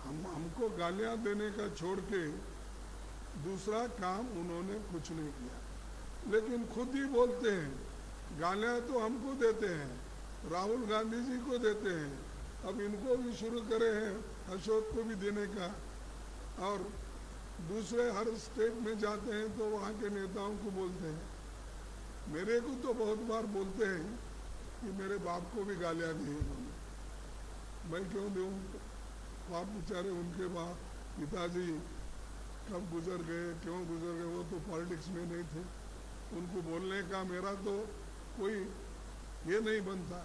हमको गालियां देने का छोड़ के दूसरा काम उन्होंने कुछ नहीं किया, लेकिन खुद ही बोलते हैं गालियां तो हमको देते हैं, राहुल गांधी जी को देते हैं, अब इनको भी शुरू करे हैं अशोक को भी देने का, और दूसरे हर स्टेट में जाते हैं तो वहाँ के नेताओं को बोलते हैं। मेरे को तो बहुत बार बोलते हैं कि मेरे बाप को भी गालियाँ दी उन्होंने, मैं क्यों दूँ? आप बेचारे उनके बाप पिताजी कब गुजर गए, क्यों गुजर गए, वो तो पॉलिटिक्स में नहीं थे, उनको बोलने का मेरा तो कोई ये नहीं बनता,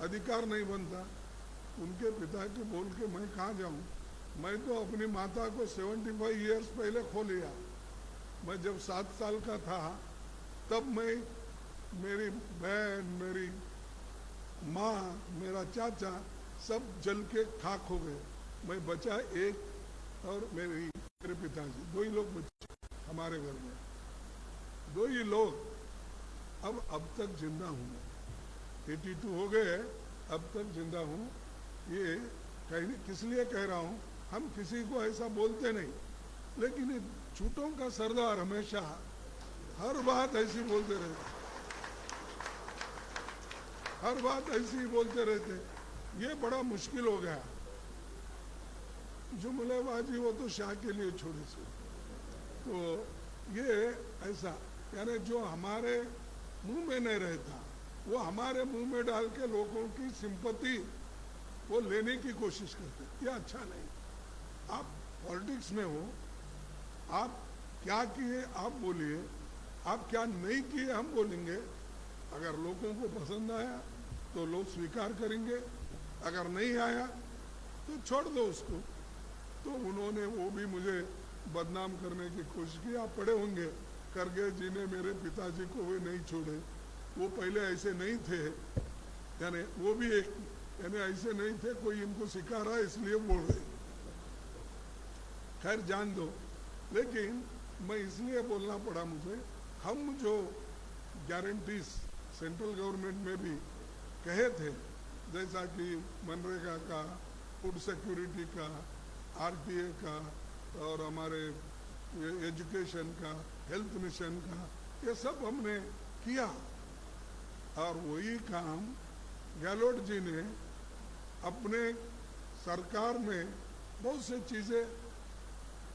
अधिकार नहीं बनता। उनके पिता के बोल के मैं कहाँ जाऊँ? मैं तो अपनी माता को 75 इयर्स पहले खो लिया। मैं जब 7 साल का था तब मैं, मेरी बहन, मेरी माँ, मेरा चाचा सब जल के खाक हो गए, मैं बचा एक, और मेरे पिताजी, 2 ही लोग बचे हमारे घर में, 2 ही लोग। अब तक जिंदा हूँ, 82 हो गए, अब तक जिंदा हूँ। ये किस लिए कह रहा हूँ, हम किसी को ऐसा बोलते नहीं, लेकिन झूठों का सरदार हमेशा हर बात ऐसी बोलते रहते, हर बात ऐसी ही बोलते रहते। ये बड़ा मुश्किल हो गया। जुमलेबाजी वो तो शाह के लिए छोड़ी सी। तो ये ऐसा, यानी जो हमारे मुंह में नहीं रहता वो हमारे मुंह में डाल के लोगों की सिंपैथी वो लेने की कोशिश करते, ये अच्छा नहीं। आप पॉलिटिक्स में हो, आप क्या किए आप बोलिए, आप क्या नहीं किए हम बोलेंगे। अगर लोगों को पसंद आया तो लोग स्वीकार करेंगे, अगर नहीं आया तो छोड़ दो उसको। तो उन्होंने वो भी मुझे बदनाम करने की कोशिश की। आप पढ़े होंगे, करगे जी ने मेरे पिताजी को वे नहीं छोड़े, वो पहले ऐसे नहीं थे, यानी वो भी एक, यानी ऐसे नहीं थे, कोई इनको सिखा रहा है इसलिए बोल रहे। खैर जान दो, लेकिन मैं इसलिए बोलना पड़ा मुझे, हम जो गारंटीज सेंट्रल गवर्नमेंट में भी कहे थे, जैसा कि मनरेगा का, फूड सिक्योरिटी का, आरटीए का, और हमारे एजुकेशन का, हेल्थ मिशन का, ये सब हमने किया। और वही काम गहलोत जी ने अपने सरकार में बहुत से चीज़ें,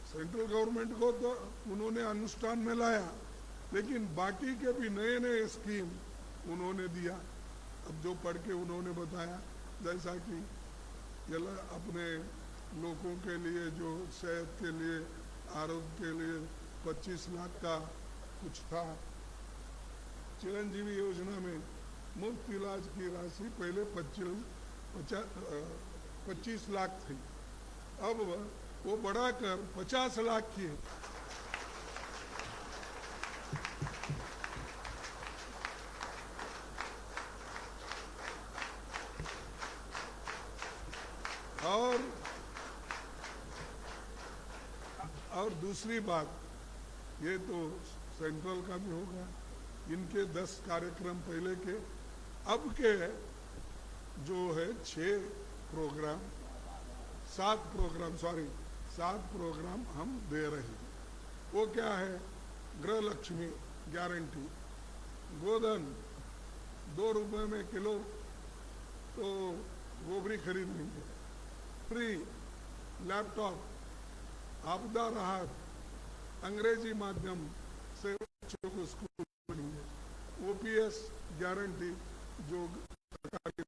सेंट्रल गवर्नमेंट को तो उन्होंने अनुष्ठान में लाया, लेकिन बाकी के भी नए नए स्कीम उन्होंने दिया। अब जो पढ़ के उन्होंने बताया, जैसा कि अपने लोगों के लिए जो सेहत के लिए, आरोग्य के लिए 25 लाख का कुछ था, चिरंजीवी योजना में मुफ्त इलाज की राशि पहले 25 लाख थी, अब वो बढ़ाकर 50 लाख की है। और दूसरी बात, ये तो सेंट्रल का भी होगा, इनके 10 कार्यक्रम पहले के अब के जो है 7 प्रोग्राम हम दे रहे हैं। वो क्या है? गृह लक्ष्मी गारंटी, गोधन 2 रुपए में किलो तो गोबरी खरीदेंगे, फ्री लैपटॉप, आपदा राहत, अंग्रेजी माध्यम से बच्चों को स्कूल पढ़ेंगे, ओपीएस गारंटी जो सरकारी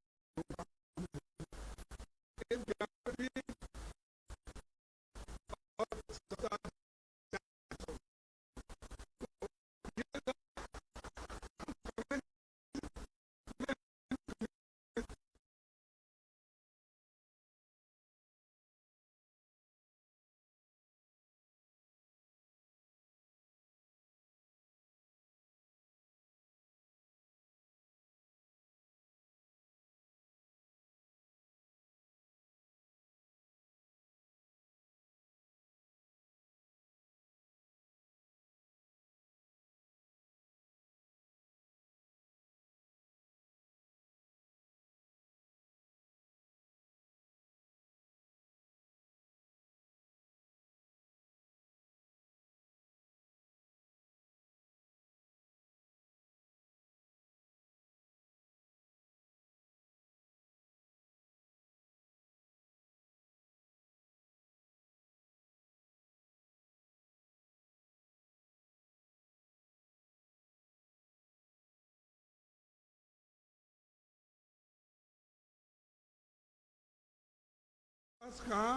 कहाँ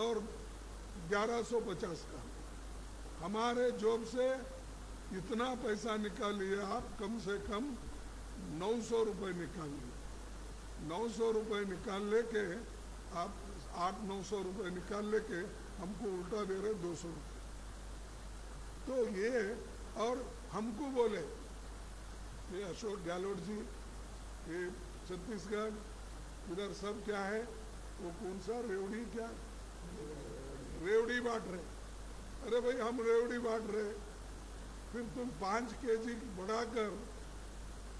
और 1150 का। हमारे जॉब से इतना पैसा निकालिए आप, कम से कम 900 रुपये निकालिए। 900 रुपये निकाल लेके आप 800-900 रुपये निकाल लेके हमको उल्टा दे रहे 200 रुपये। तो ये, और हमको बोले ये अशोक गहलोत जी, ये छत्तीसगढ़ इधर सब क्या है, वो कौन सा रेवड़ी, क्या रेवड़ी बांट रहे। अरे भाई हम रेवड़ी बांट रहे, फिर तुम 5 केजी बढ़ाकर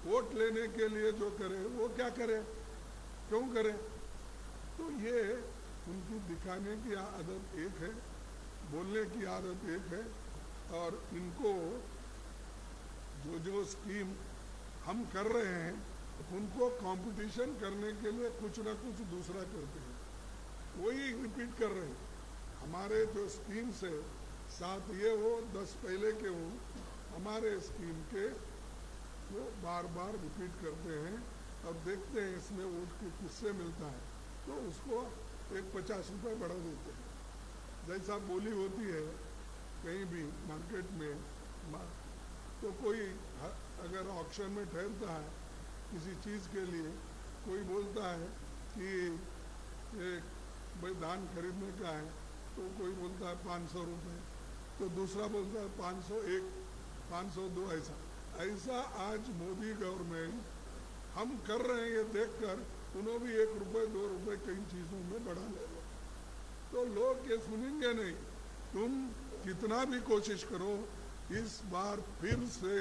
वोट लेने के लिए जो करे वो क्या करे, क्यों करे? तो ये उनकी दिखाने की आदत एक है, बोलने की आदत एक है, और इनको जो स्कीम हम कर रहे हैं उनको कंपटीशन करने के लिए कुछ ना कुछ दूसरा करते हैं, वही रिपीट कर रहे हैं। हमारे जो स्कीम से 7 ये हो 10 पहले के हो, हमारे स्कीम के वो बार बार रिपीट करते हैं और देखते हैं इसमें वोट किससे मिलता है, तो उसको एक 50 रुपये बढ़ा देते हैं। जैसा बोली होती है कहीं भी मार्केट में, तो कोई अगर ऑक्शन में ठहरता है किसी चीज़ के लिए, कोई बोलता है कि एक भाई धान खरीदने का है, तो कोई बोलता है 500 रुपये, तो दूसरा बोलता है 501, 502, ऐसा आज मोदी गवर्नमेंट हम कर रहे हैं, ये देखकर उन्होंने भी 1 रुपये 2 रुपये कई चीज़ों में बढ़ा ले लो, तो लोग ये सुनेंगे नहीं। तुम कितना भी कोशिश करो, इस बार फिर से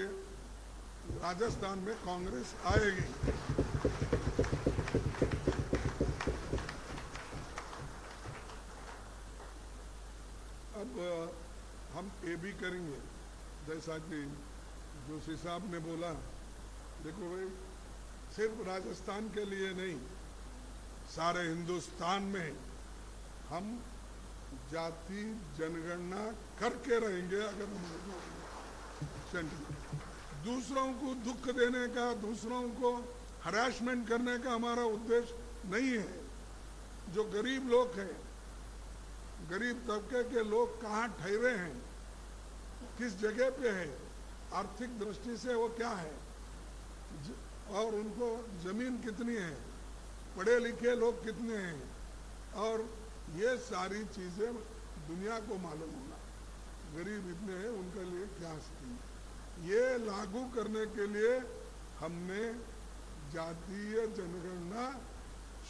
राजस्थान में कांग्रेस आएगी। अब हम ये भी करेंगे, जैसा कि जोशी साहब ने बोला, देखो भाई सिर्फ राजस्थान के लिए नहीं, सारे हिंदुस्तान में हम जाति जनगणना करके रहेंगे। अगर हम दूसरों को दुख देने का, दूसरों को हरासमेंट करने का हमारा उद्देश्य नहीं है। जो गरीब लोग हैं, गरीब तबके के लोग कहाँ ठहरे हैं, किस जगह पे है, आर्थिक दृष्टि से वो क्या है, और उनको जमीन कितनी है, पढ़े लिखे लोग कितने हैं, और ये सारी चीजें दुनिया को मालूम होना। गरीब इतने हैं, उनके लिए क्या स्कीम, ये लागू करने के लिए हमने जातीय जनगणना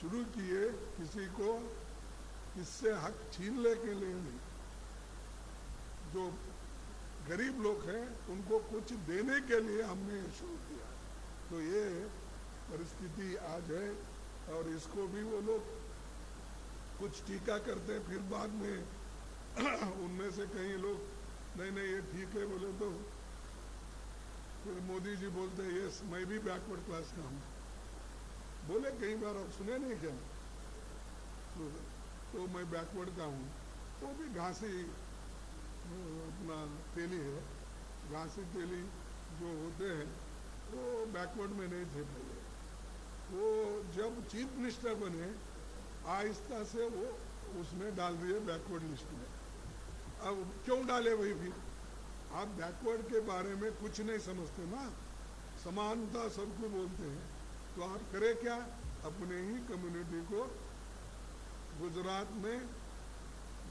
शुरू किए, किसी को इससे हक छीनने के लिए नहीं। जो गरीब लोग हैं उनको कुछ देने के लिए हमने शुरू किया। तो ये परिस्थिति आज है, और इसको भी वो लोग कुछ टीका करते हैं, फिर बाद में उनमें से कई लोग नहीं नहीं ये ठीक है बोले तो फिर मोदी जी बोलते हैं यस मैं भी बैकवर्ड क्लास का हूँ, बोले कई बार, आप सुने नहीं क्या? तो मैं बैकवर्ड का हूँ, वो भी घासी अपना तेली है, घासी तेली जो होते हैं वो बैकवर्ड में नहीं थे पहले। वो जब चीफ मिनिस्टर बने आहिस्ता से वो उसमें डाल दिए बैकवर्ड लिस्ट में। अब क्यों डाले वही? फिर आप बैकवर्ड के बारे में कुछ नहीं समझते ना, समानता सबको बोलते हैं, तो आप करें क्या? अपने ही कम्युनिटी को गुजरात में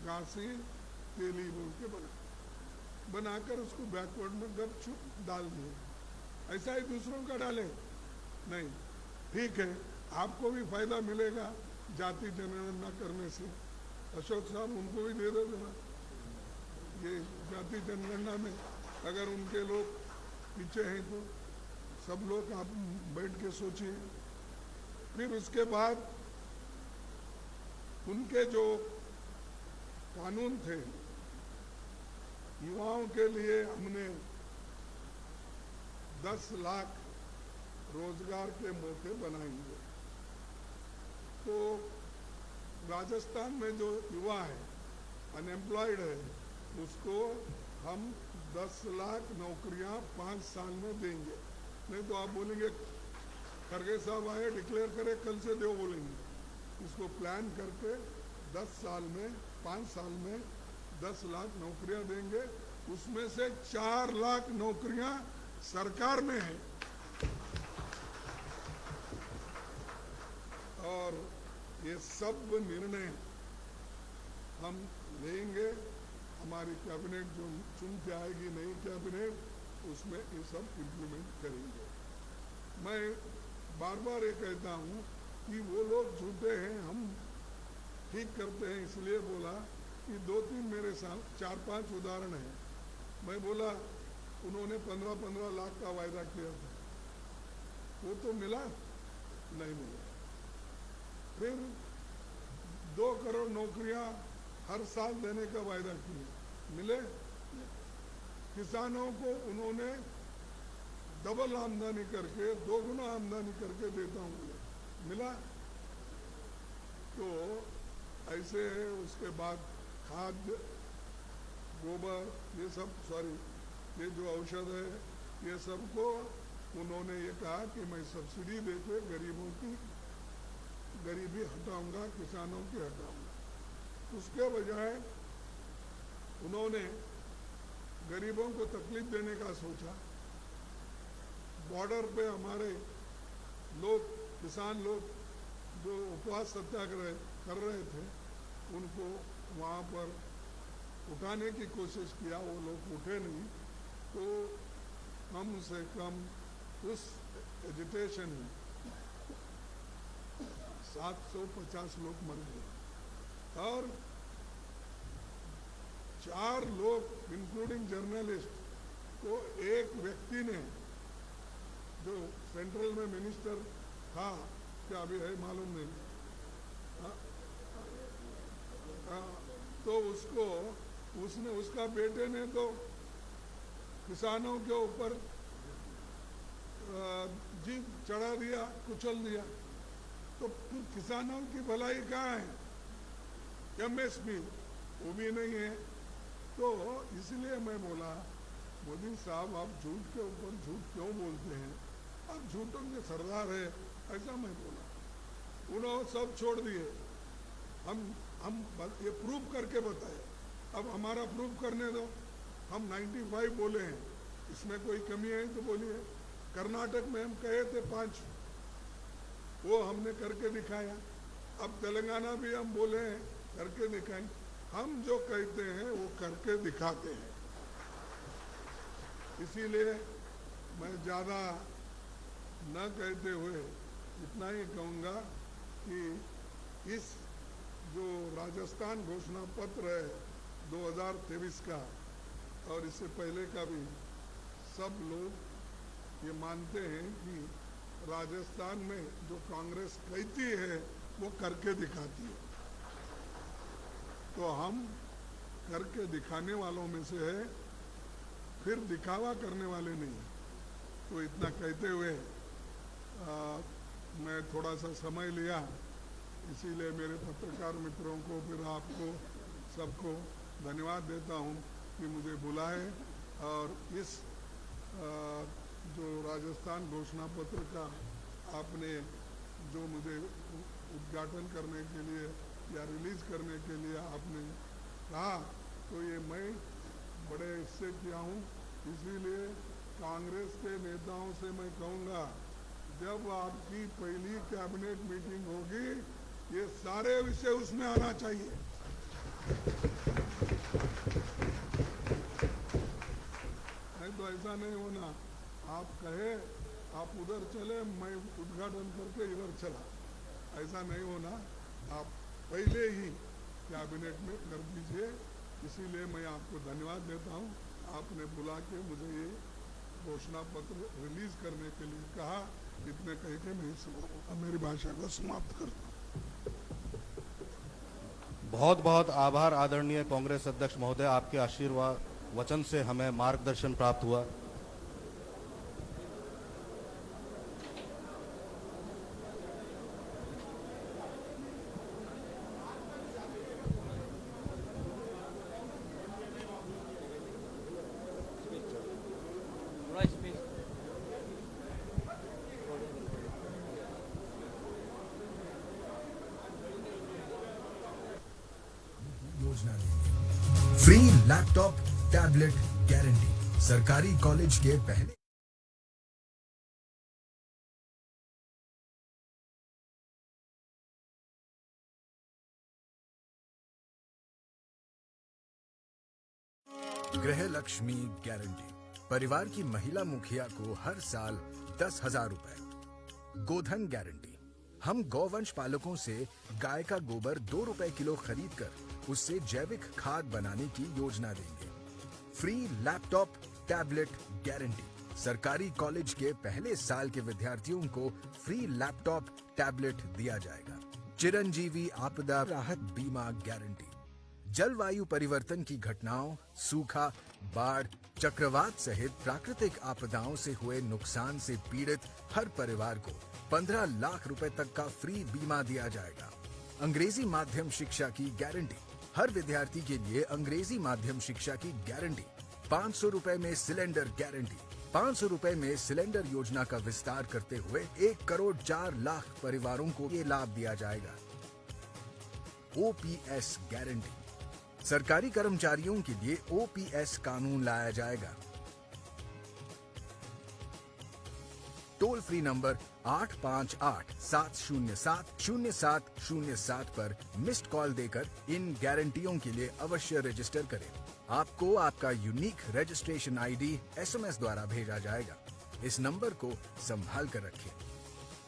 घासी तेली बोल के बनाकर उसको बैकवर्ड में गपचुप डाल दिए। ऐसा ही दूसरों का डाले नहीं। ठीक है, आपको भी फायदा मिलेगा जाति जनगणना करने से। अशोक साहब उनको भी दे दो देना, ये जाति जनगणना में अगर उनके लोग पीछे हैं तो सब लोग आप बैठ के सोचिए। फिर उसके बाद उनके जो कानून थे युवाओं के लिए, हमने 10 लाख रोजगार के मौके बनाएंगे। तो राजस्थान में जो युवा है अनएम्प्लॉयड है उसको हम 10 लाख नौकरियां 5 साल में देंगे। नहीं तो आप बोलेंगे खरगे साहब आए डिक्लेयर करे कल से दो बोलेंगे। इसको प्लान करके 10 साल में 5 साल में 10 लाख नौकरियां देंगे। उसमें से 4 लाख नौकरियां सरकार में है और ये सब निर्णय हम लेंगे। हमारी कैबिनेट जो चुन के आएगी नई कैबिनेट उसमें ये सब इम्प्लीमेंट करेंगे। मैं बार बार ये कहता हूँ कि वो लोग झूठे हैं, हम ठीक करते हैं, इसलिए बोला कि 2-3 मेरे साथ 4-5 उदाहरण हैं। मैं बोला उन्होंने 15-15 लाख का वायदा किया था, वो तो मिला नहीं मिला। फिर 2 करोड़ नौकरियां हर साल देने का वायदा किया, मिले? किसानों को उन्होंने डबल आमदनी करके 2 गुना आमदनी करके देता हूँ, मिला? तो ऐसे है। उसके बाद खाद्य गोबर ये सब ये जो औषध है ये सबको उन्होंने ये कहा कि मैं सब्सिडी देके गरीबों की गरीबी हटाऊंगा, किसानों की हटाऊंगा। उसके बजाय उन्होंने गरीबों को तकलीफ देने का सोचा। बॉर्डर पे हमारे लोग किसान लोग जो उपवास सत्याग्रह कर रहे थे उनको वहाँ पर उठाने की कोशिश किया, वो लोग उठे नहीं। तो कम से कम उस एजिटेशन में 750 लोग मर गए और 4 लोग इंक्लूडिंग जर्नलिस्ट को एक व्यक्ति ने जो सेंट्रल में मिनिस्टर था, क्या अभी है मालूम नहीं, तो उसका बेटे ने तो किसानों के ऊपर जीप चढ़ा दिया, कुचल दिया। तो फिर किसानों की भलाई कहाँ है? एमएसपी वो भी नहीं है। तो इसलिए मैं बोला मोदी साहब आप झूठ के ऊपर झूठ क्यों बोलते हैं? आप झूठों के सरदार है, ऐसा मैं बोला। उन्होंने सब छोड़ दिए, हम ये प्रूव करके बताए। अब हमारा प्रूव करने दो। हम 95 बोले हैं, इसमें कोई कमी है तो बोलिए। कर्नाटक में हम कहे थे 5, वो हमने करके दिखाया। अब तेलंगाना भी हम बोले हैं करके दिखाएं। हम जो कहते हैं वो करके दिखाते हैं। इसीलिए मैं ज़्यादा न कहते हुए इतना ही कहूँगा कि इस जो राजस्थान घोषणा पत्र है 2023 का और इससे पहले का भी, सब लोग ये मानते हैं कि राजस्थान में जो कांग्रेस कहती है वो करके दिखाती है, तो हम करके दिखाने वालों में से है, फिर दिखावा करने वाले नहीं। तो इतना कहते हुए मैं थोड़ा सा समय लिया, इसीलिए मेरे पत्रकार मित्रों को, फिर आपको सबको धन्यवाद देता हूं कि मुझे बुलाए और इस जो राजस्थान घोषणा पत्र का आपने जो मुझे उद्घाटन करने के लिए या रिलीज करने के लिए आपने कहा, तो ये मैं बड़े इससे किया हूँ। इसीलिए कांग्रेस के नेताओं से मैं कहूँगा, जब आपकी पहली कैबिनेट मीटिंग होगी, ये सारे विषय उसमें आना चाहिए। नहीं तो ऐसा नहीं होना, आप कहे आप उधर चले, मैं उद्घाटन करके इधर चला, ऐसा नहीं होना। आप पहले ही कैबिनेट में कर दीजिए। इसीलिए मैं आपको धन्यवाद देता हूं, आपने बुला के मुझे ये घोषणा पत्र रिलीज करने के लिए कहा। इतने कह के मैं मेरी भाषा को समाप्त करता हूँ। बहुत बहुत आभार आदरणीय कांग्रेस अध्यक्ष महोदय, आपके आशीर्वाद वचन से हमें मार्गदर्शन प्राप्त हुआ। योजना देंगे। Free laptop tablet guarantee. सरकारी कॉलेज के पहले गृह लक्ष्मी गारंटी। परिवार की महिला मुखिया को हर साल 10,000 रुपए। गोधन गारंटी। हम गौवंश पालकों से गाय का गोबर 2 रुपए किलो खरीद कर उससे जैविक खाद बनाने की योजना देंगे। Free laptop tablet guarantee. सरकारी कॉलेज के पहले साल के विद्यार्थियों को फ्री लैपटॉप टैबलेट दिया जाएगा। चिरंजीवी आपदा राहत बीमा गारंटी। जलवायु परिवर्तन की घटनाओं, सूखा, बाढ़, चक्रवात सहित प्राकृतिक आपदाओं से हुए नुकसान से पीड़ित हर परिवार को 15 लाख रुपए तक का फ्री बीमा दिया जाएगा। अंग्रेजी माध्यम शिक्षा की गारंटी। हर विद्यार्थी के लिए अंग्रेजी माध्यम शिक्षा की गारंटी। 500 रुपए में सिलेंडर गारंटी। 500 रुपए में सिलेंडर योजना का विस्तार करते हुए 1 करोड़ 4 लाख परिवारों को ये लाभ दिया जाएगा। OPS guarantee. सरकारी कर्मचारियों के लिए ओपीएस कानून लाया जाएगा। टोल फ्री नंबर 858-707-0707 पर मिस्ड कॉल देकर इन गारंटियों के लिए अवश्य रजिस्टर करें। आपको आपका यूनिक रजिस्ट्रेशन आईडी एसएमएस द्वारा भेजा जाएगा। इस नंबर को संभाल कर रखें।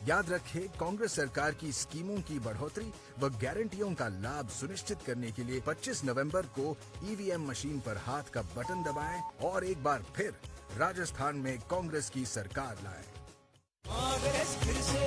याद रखें, कांग्रेस सरकार की स्कीमों की बढ़ोतरी व गारंटियों का लाभ सुनिश्चित करने के लिए 25 नवंबर को ईवीएम मशीन पर हाथ का बटन दबाएं और एक बार फिर राजस्थान में कांग्रेस की सरकार लाएं। कांग्रेस फिर से